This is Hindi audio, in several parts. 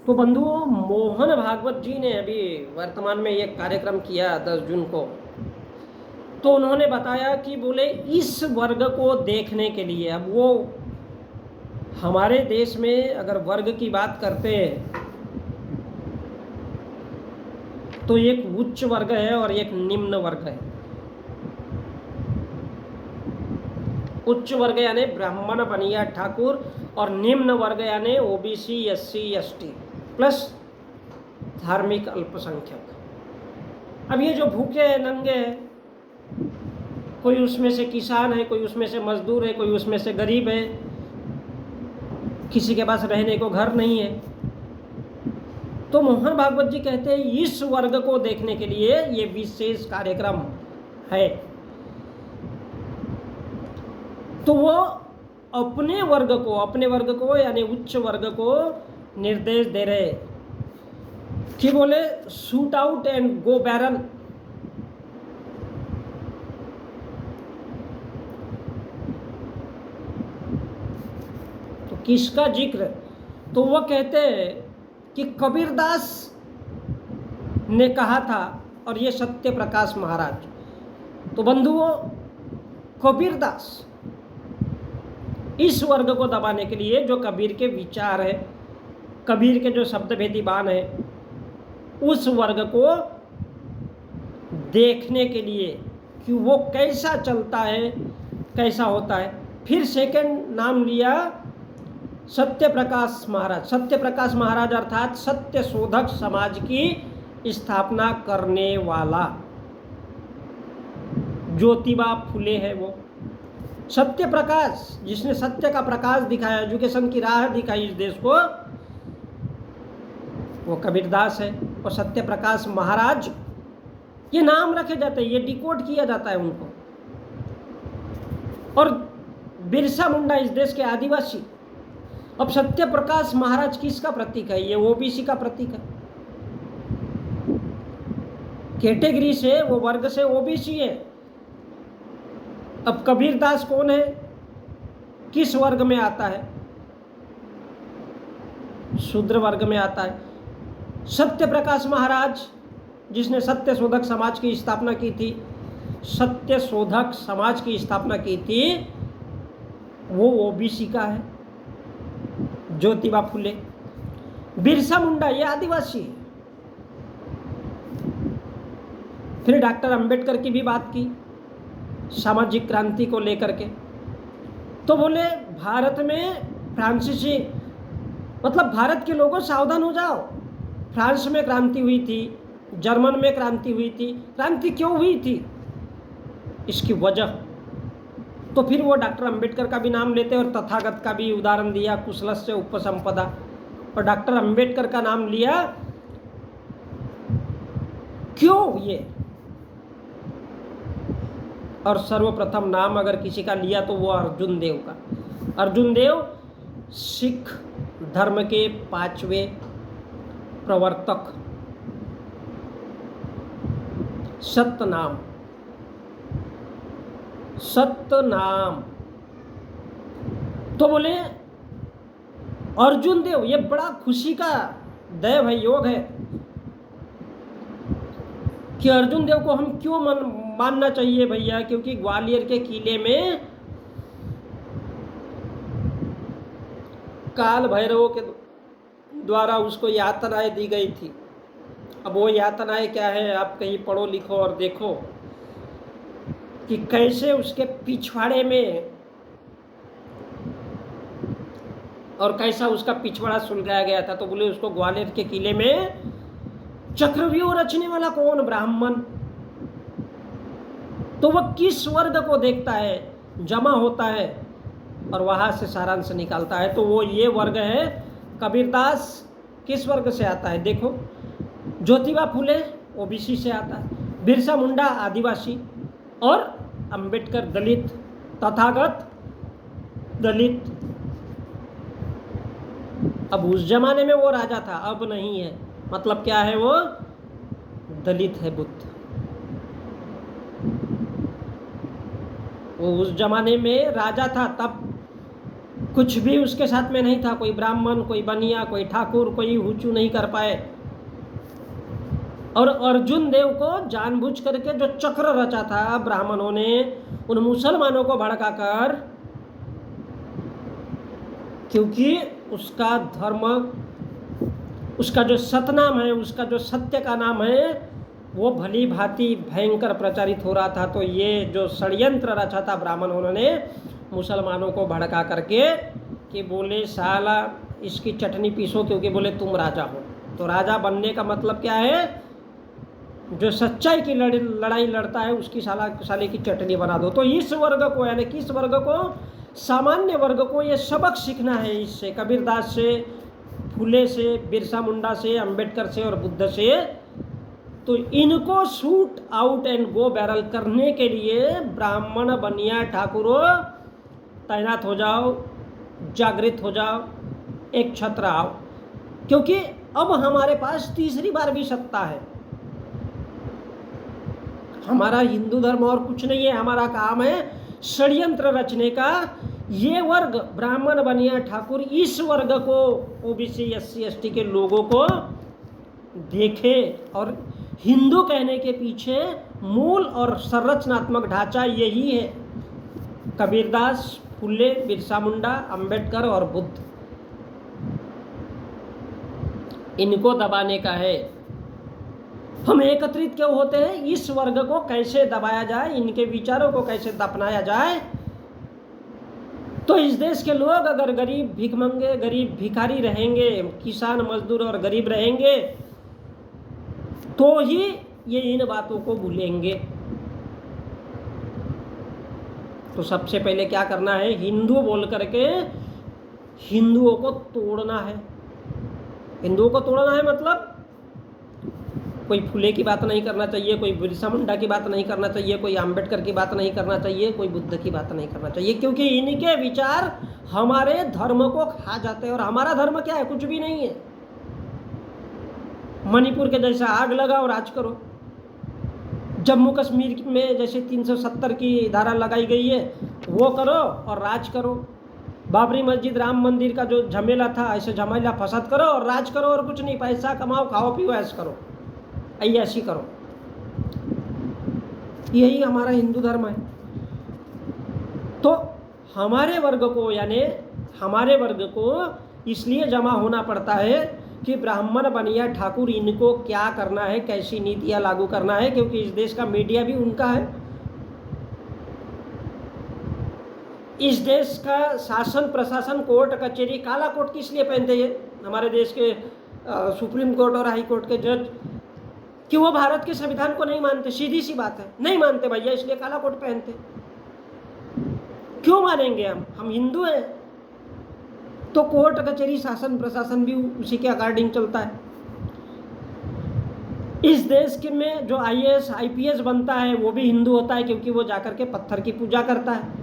तो बंधुओं, मोहन भागवत जी ने अभी वर्तमान में एक कार्यक्रम किया 10 जून को। तो उन्होंने बताया कि बोले इस वर्ग को देखने के लिए, अब वो हमारे देश में अगर वर्ग की बात करते हैं तो एक उच्च वर्ग है और एक निम्न वर्ग है। उच्च वर्ग यानी ब्राह्मण बनिया ठाकुर और निम्न वर्ग यानी ओबीसी एससी एसटी प्लस धार्मिक अल्पसंख्यक। अब ये जो भूखे हैं, नंगे हैं, कोई उसमें से किसान है, कोई उसमें से मजदूर है, कोई उसमें से गरीब है, किसी के पास रहने को घर नहीं है, तो मोहन भागवत जी कहते हैं इस वर्ग को देखने के लिए ये विशेष कार्यक्रम है। तो वो अपने वर्ग को यानी उच्च वर्ग को निर्देश दे रहे कि बोले shoot out and go barrel. तो किसका जिक्र? तो वो कहते हैं कि कबीरदास ने कहा था, और ये सत्य प्रकाश महाराज। तो बंधुओं, कबीरदास इस वर्ग को दबाने के लिए, जो कबीर के विचार है, कबीर के जो शब्द भेदी बाण है, उस वर्ग को देखने के लिए कि वो कैसा चलता है, कैसा होता है। फिर सेकंड नाम लिया सत्य प्रकाश महाराज। सत्य प्रकाश महाराज अर्थात सत्य शोधक समाज की स्थापना करने वाला ज्योतिबा फुले है वो। सत्य प्रकाश, जिसने सत्य का प्रकाश दिखाया, एजुकेशन की राह दिखाई इस देश को, वो कबीरदास है। और सत्य प्रकाश महाराज ये नाम रखे जाते हैं, ये डिकोड किया जाता है उनको। और बिरसा मुंडा इस देश के आदिवासी। अब सत्य प्रकाश महाराज किसका प्रतीक है? ये ओबीसी का प्रतीक है। कैटेगरी से, वो वर्ग से ओबीसी है। अब कबीरदास कौन है, किस वर्ग में आता है? शूद्र वर्ग में आता है। सत्य प्रकाश महाराज, जिसने सत्य शोधक समाज की स्थापना की थी, सत्य शोधक समाज की स्थापना की थी, वो ओबीसी का है, ज्योतिबा फुले। बिरसा मुंडा ये आदिवासी है। फिर डॉक्टर अंबेडकर की भी बात की सामाजिक क्रांति को लेकर के। तो बोले भारत में फ्रांसीसी, मतलब भारत के लोगों सावधान हो जाओ। फ्रांस में क्रांति हुई थी, जर्मन में क्रांति हुई थी। क्रांति क्यों हुई थी, इसकी वजह। तो फिर वो डॉक्टर अंबेडकर का भी नाम लेते और तथागत का भी उदाहरण दिया, कुशलस्य उपसंपदा। और डॉक्टर अंबेडकर का नाम लिया क्यों ये। और सर्वप्रथम नाम अगर किसी का लिया तो वो अर्जुन देव का। अर्जुन देव सिख धर्म के 5वें प्रवर्तक। सतनाम, सतनाम। तो बोले अर्जुन देव, ये बड़ा खुशी का दैव है, योग है कि अर्जुन देव को हम क्यों मानना चाहिए भैया, क्योंकि ग्वालियर के किले में काल भैरव के द्वारा उसको यातनाएं दी गई थी। अब वो यातनाएं क्या है, आप कहीं पढ़ो लिखो और देखो कि कैसे उसके पिछवाड़े में, और कैसा उसका पिछवाड़ा सुलगाया गया था। तो बोले उसको ग्वालियर के किले में चक्रव्यूह रचने वाला कौन? ब्राह्मण। तो वह किस वर्ग को देखता है, जमा होता है और वहां से सारांश निकालता है। तो वो ये वर्ग है। कबीरदास किस वर्ग से आता है? देखो, ज्योतिबा फुले ओबीसी से आता है, बिरसा मुंडा आदिवासी, और अंबेडकर दलित, तथागत दलित। अब उस जमाने में वो राजा था, अब नहीं है। मतलब क्या है, वो दलित है, बुद्ध। वो उस जमाने में राजा था, तब कुछ भी उसके साथ में नहीं था, कोई ब्राह्मण, कोई बनिया, कोई ठाकुर, कोई हुचू नहीं कर पाए। और अर्जुन देव को जानबूझ करके जो चक्र रचा था ब्राह्मणों ने उन मुसलमानों को भड़काकर, क्योंकि उसका धर्म, उसका जो सतनाम है, उसका जो सत्य का नाम है, वो भली भांति भयंकर प्रचारित हो रहा था। तो ये जो षड्यंत्र रचा था ब्राह्मणों ने मुसलमानों को भड़का करके कि बोले साला इसकी चटनी पीसो, क्योंकि बोले तुम राजा हो। तो राजा बनने का मतलब क्या है, जो सच्चाई की लड़ाई लड़ता है उसकी साले की चटनी बना दो। तो इस वर्ग को, यानी किस वर्ग को, सामान्य वर्ग को ये सबक सीखना है इससे, कबीरदास से, फुले से, बिरसा मुंडा से, अंबेडकर से और बुद्ध से। तो इनको shoot out and go barrel करने के लिए ब्राह्मण, बनिया, ठाकुरों तैनात हो जाओ, जागृत हो जाओ, एक छत्र आओ, क्योंकि अब हमारे पास तीसरी बार भी सत्ता है। हमारा हिंदू धर्म और कुछ नहीं है, हमारा काम है षड्यंत्र रचने का। ये वर्ग ब्राह्मण, बनिया, ठाकुर, इस वर्ग को, ओबीसी, एससी, एसटी के लोगों को देखे। और हिंदू कहने के पीछे मूल और संरचनात्मक ढांचा यही है, कबीरदास, फुले, बिरसा मुंडा, अंबेडकर और बुद्ध, इनको दबाने का है। हम एकत्रित क्यों होते हैं, इस वर्ग को कैसे दबाया जाए, इनके विचारों को कैसे दफनाया जाए। तो इस देश के लोग अगर गरीब, भिखमंगे, गरीब भिखारी रहेंगे, किसान, मजदूर और गरीब रहेंगे, तो ही ये इन बातों को भूलेंगे। तो सबसे पहले क्या करना है, हिंदू बोल करके हिंदुओं को तोड़ना है। हिंदुओं को तोड़ना है मतलब कोई फुले की बात नहीं करना चाहिए, कोई बिरसा मुंडा की बात नहीं करना चाहिए, कोई अंबेडकर की बात नहीं करना चाहिए, कोई बुद्ध की बात नहीं करना चाहिए, क्योंकि इनके विचार हमारे धर्म को खा जाते हैं। और हमारा धर्म क्या है, कुछ भी नहीं है। मणिपुर के जैसा आग लगाओ, राज करो। जम्मू कश्मीर में जैसे 370 की धारा लगाई गई है, वो करो और राज करो। बाबरी मस्जिद, राम मंदिर का जो झमेला था, ऐसे झमेला फसाद करो और राज करो, और कुछ नहीं। पैसा कमाओ, खाओ पियो, ऐश करो, ऐसी करो। यही हमारा हिंदू धर्म है। तो हमारे वर्ग को, यानी हमारे वर्ग को इसलिए जमा होना पड़ता है कि ब्राह्मण, बनिया, ठाकुर, इनको क्या करना है, कैसी नीतियां लागू करना है, क्योंकि इस देश का मीडिया भी उनका है। इस देश का शासन, प्रशासन, कोर्ट कचहरी, काला कोट किस लिए पहनते हैं हमारे देश के सुप्रीम कोर्ट और हाई कोर्ट के जज, कि वो भारत के संविधान को नहीं मानते। सीधी सी बात है, नहीं मानते भैया, इसलिए काला कोट पहनते। क्यों मानेंगे हम हिंदू हैं। तो कोर्ट कचहरी, शासन प्रशासन भी उसी के अकॉर्डिंग चलता है। इस देश के में जो आईएएस आईपीएस बनता है वो भी हिंदू होता है, क्योंकि वो जाकर के पत्थर की पूजा करता है।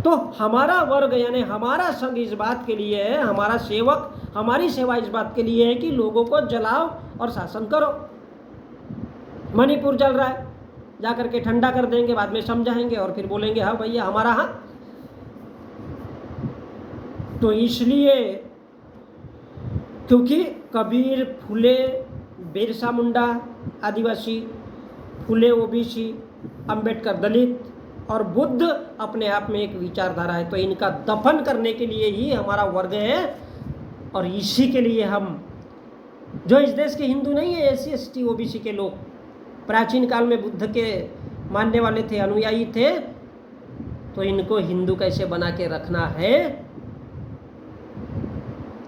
तो हमारा वर्ग, यानी हमारा संघ इस बात के लिए है, हमारा सेवक, हमारी सेवा इस बात के लिए है कि लोगों को जलाओ और शासन करो। मणिपुर जल रहा है, जाकर के ठंडा कर देंगे, बाद में समझाएंगे और फिर बोलेंगे हाँ भैया हमारा हाँ। तो इसलिए, क्योंकि कबीर, फुले, बिरसा मुंडा आदिवासी, फुले ओबीसी, अंबेडकर दलित और बुद्ध अपने आप में एक विचारधारा है। तो इनका दफन करने के लिए ही हमारा वर्ग है। और इसी के लिए हम, जो इस देश के हिंदू नहीं है, एससी एसटी ओबीसी के लोग, प्राचीन काल में बुद्ध के मानने वाले थे, अनुयायी थे, तो इनको हिंदू कैसे बना के रखना है,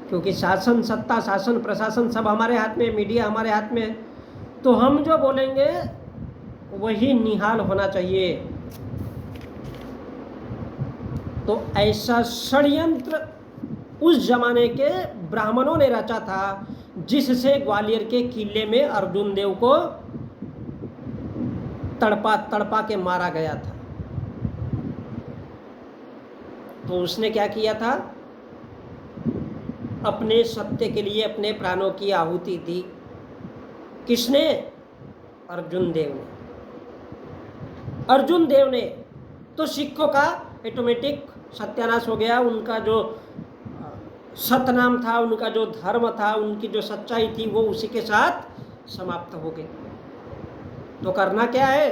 क्योंकि शासन, सत्ता, शासन प्रशासन सब हमारे हाथ में, मीडिया हमारे हाथ में है। तो हम जो बोलेंगे वही निहाल होना चाहिए। तो ऐसा षड्यंत्र उस जमाने के ब्राह्मणों ने रचा था, जिससे ग्वालियर के किले में अर्जुन देव को तड़पा तड़पा के मारा गया था। तो उसने क्या किया था, अपने सत्य के लिए अपने प्राणों की आहुति दी। किसने? अर्जुन देव ने। अर्जुन देव ने। तो सिखों का ऑटोमेटिक सत्यानाश हो गया, उनका जो सतनाम था, उनका जो धर्म था, उनकी जो सच्चाई थी, वो उसी के साथ समाप्त हो गई। तो करना क्या है?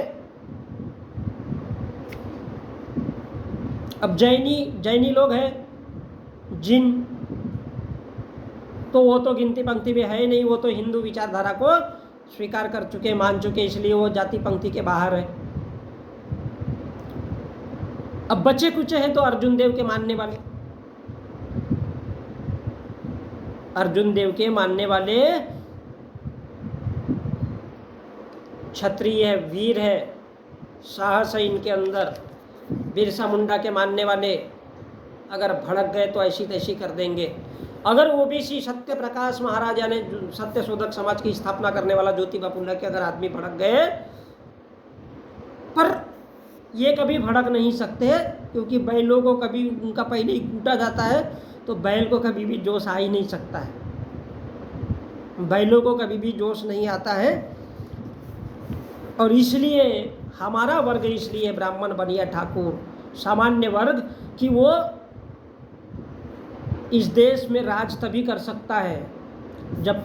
अब जैनी लोग हैं, जिन, तो वो तो गिनती पंक्ति में है ही नहीं, वो तो हिंदू विचारधारा को स्वीकार कर चुके, मान चुके, इसलिए वो जाति पंक्ति के बाहर है। अब बचे कुचे हैं तो अर्जुन देव के मानने वाले, अर्जुन देव के मानने वाले क्षत्रिय है, वीर है, साहस है इनके अंदर। बिरसा मुंडा के मानने वाले अगर भड़क गए तो ऐसी तैसी कर देंगे। अगर ओबीसी सत्य प्रकाश महाराज यानी सत्य शोधक समाज की स्थापना करने वाला ज्योतिबा फुले के अगर आदमी भड़क गए, पर ये कभी भड़क नहीं सकते, क्योंकि बैलों को कभी उनका पहले ही कूटा जाता है, तो बैल को कभी भी जोश आ ही नहीं सकता है, बैलों को कभी भी जोश नहीं आता है। और इसलिए हमारा वर्ग, इसलिए ब्राह्मण बनिया ठाकुर सामान्य वर्ग, कि वो इस देश में राज तभी कर सकता है जब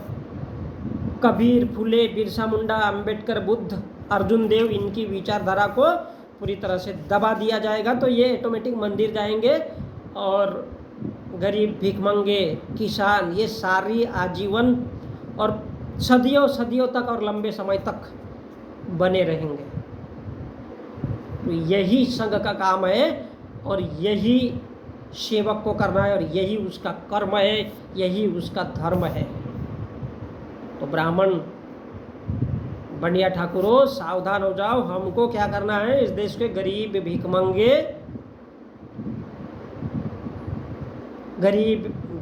कबीर, फुले, बिरसा मुंडा, अंबेडकर, बुद्ध, अर्जुन देव, इनकी विचारधारा को पूरी तरह से दबा दिया जाएगा। तो ये ऑटोमेटिक मंदिर जाएंगे और गरीब, भिखमंगे, किसान, ये सारी आजीवन और सदियों सदियों तक और लंबे समय तक बने रहेंगे। तो यही संघ का काम है और यही सेवक को करना है और यही उसका कर्म है, यही उसका धर्म है। तो ब्राह्मण बनिया ठाकुरों, सावधान हो जाओ। हमको क्या करना है? इस देश के गरीब,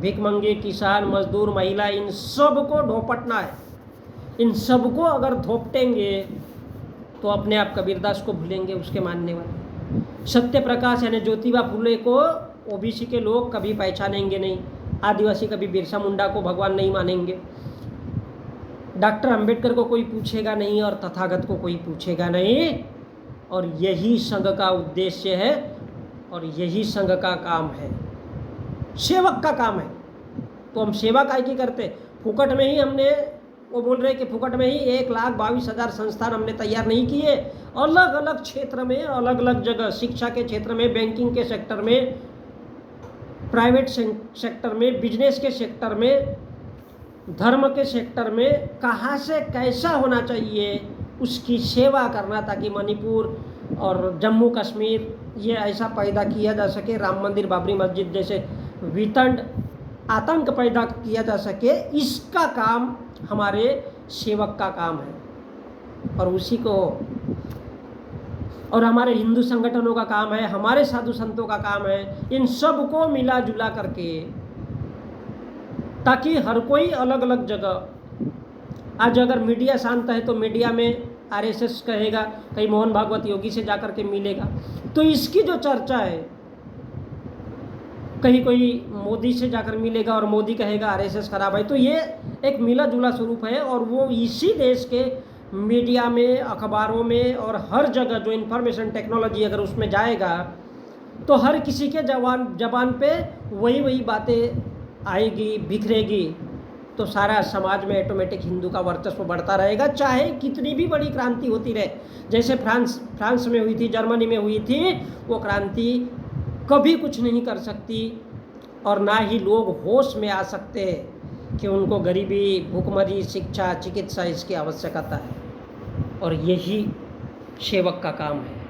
भिखमंगे, किसान, मजदूर, महिला, इन सब को ढोपटना है। इन सब को अगर धोपटेंगे तो अपने आप कबीरदास को भूलेंगे, उसके मानने वाले। सत्य प्रकाश यानी ज्योतिबा फुले को ओबीसी के लोग कभी पहचानेंगे नहीं, आदिवासी कभी बिरसा मुंडा को भगवान नहीं मानेंगे, डॉक्टर अंबेडकर को कोई पूछेगा नहीं और तथागत को कोई पूछेगा नहीं। और यही संघ का उद्देश्य है और यही संघ का काम है, सेवक का काम है। तो हम सेवा काय की करते? फुकट में ही हमने, वो बोल रहे कि फुकट में ही 1,22,000 संस्थान हमने तैयार नहीं किए। अलग अलग क्षेत्र में, अलग अलग जगह, शिक्षा के क्षेत्र में, बैंकिंग के सेक्टर में, प्राइवेट सेक्टर में, बिजनेस के सेक्टर में, धर्म के सेक्टर में, कहाँ से कैसा होना चाहिए उसकी सेवा करना, ताकि मणिपुर और जम्मू कश्मीर ये ऐसा पैदा किया जा सके, राम मंदिर, बाबरी मस्जिद जैसे वितंड आतंक पैदा किया जा सके। इसका काम हमारे सेवक का काम है और उसी को, और हमारे हिंदू संगठनों का काम है, हमारे साधु संतों का काम है, इन सब को मिला जुला करके, ताकि हर कोई अलग अलग जगह, आज अगर मीडिया शांत है तो मीडिया में आरएसएस कहेगा, कहीं मोहन भागवत योगी से जाकर के मिलेगा, तो इसकी जो चर्चा है, कहीं कोई मोदी से जाकर मिलेगा और मोदी कहेगा आरएसएस खराब है। तो ये एक मिला जुला स्वरूप है और वो इसी देश के मीडिया में, अखबारों में और हर जगह जो इन्फॉर्मेशन टेक्नोलॉजी अगर उसमें जाएगा तो हर किसी के जबान पे वही बातें आएगी, बिखरेगी। तो सारा समाज में ऑटोमेटिक हिंदू का वर्चस्व बढ़ता रहेगा, चाहे कितनी भी बड़ी क्रांति होती रहे। जैसे फ्रांस में हुई थी, जर्मनी में हुई थी, वो क्रांति कभी कुछ नहीं कर सकती और ना ही लोग होश में आ सकते कि उनको गरीबी, भूखमरी, शिक्षा, चिकित्सा इसकी आवश्यकता है। और यही सेवक का काम है।